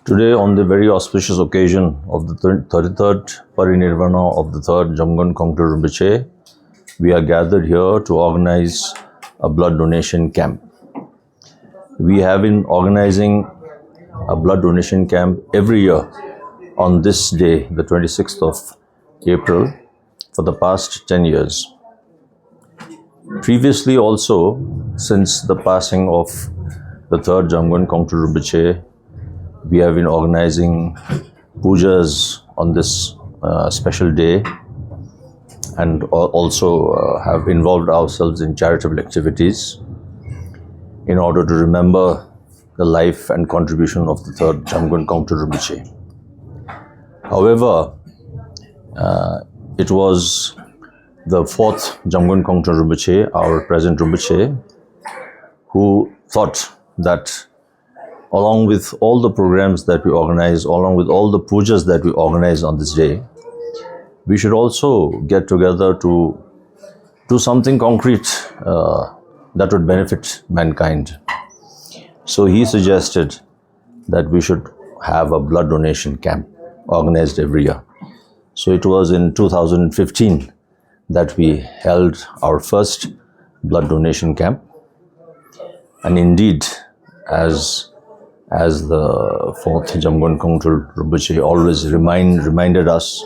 Today, on the very auspicious occasion of the 33rd Parinirvana of the 3rd Jamgon Rinpoche, we are gathered here to organize a blood donation camp. We have been organizing a blood donation camp every year on this day, the 26th of April, for the past 10 years. Previously also, since the passing of the 3rd Jamgon Rinpoche, we have been organizing pujas on this special day and also have involved ourselves in charitable activities in order to remember the life and contribution of the 3rd Jamgon Rinpoche. However, it was the 4th Jamgon Rinpoche, our present Rinpoche, who thought that along with all the programs that we organize, along with all the pujas that we organize on this day, we should also get together to do something concrete that would benefit mankind. So he suggested that we should have a blood donation camp organized every year. So it was in 2015 that we held our first blood donation camp. And indeed, as the 4th Jamgon Rinpoche always reminded us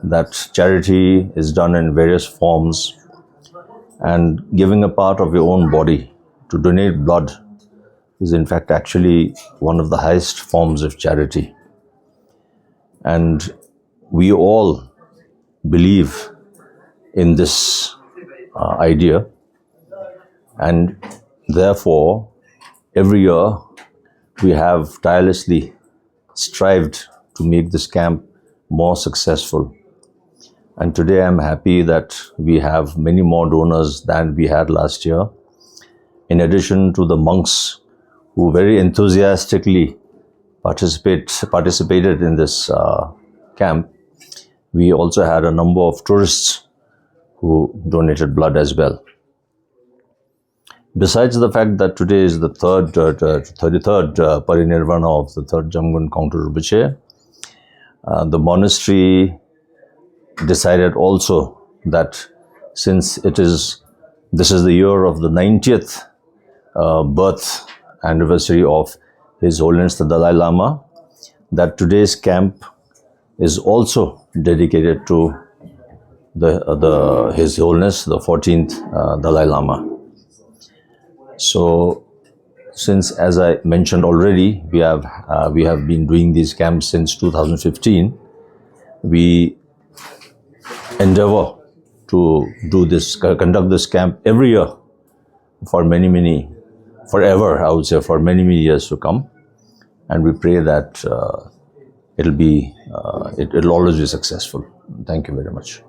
that charity is done in various forms, and giving a part of your own body to donate blood is in fact actually one of the highest forms of charity. And we all believe in this idea, and therefore every year we have tirelessly strived to make this camp more successful. And today I'm happy that we have many more donors than we had last year. In addition to the monks who very enthusiastically participated in this camp, we also had a number of tourists who donated blood as well. Besides the fact that today is the 33rd Parinirvana of the 3rd Jamgon Rinpoche, the monastery decided also that since this is the year of the 90th birth anniversary of His Holiness the Dalai Lama, that today's camp is also dedicated to His Holiness the 14th Dalai Lama. So, since, as I mentioned already, we have been doing these camps since 2015, we endeavor to conduct this camp every year for forever, I would say, for many years to come. And we pray that it'll always be successful. Thank you very much.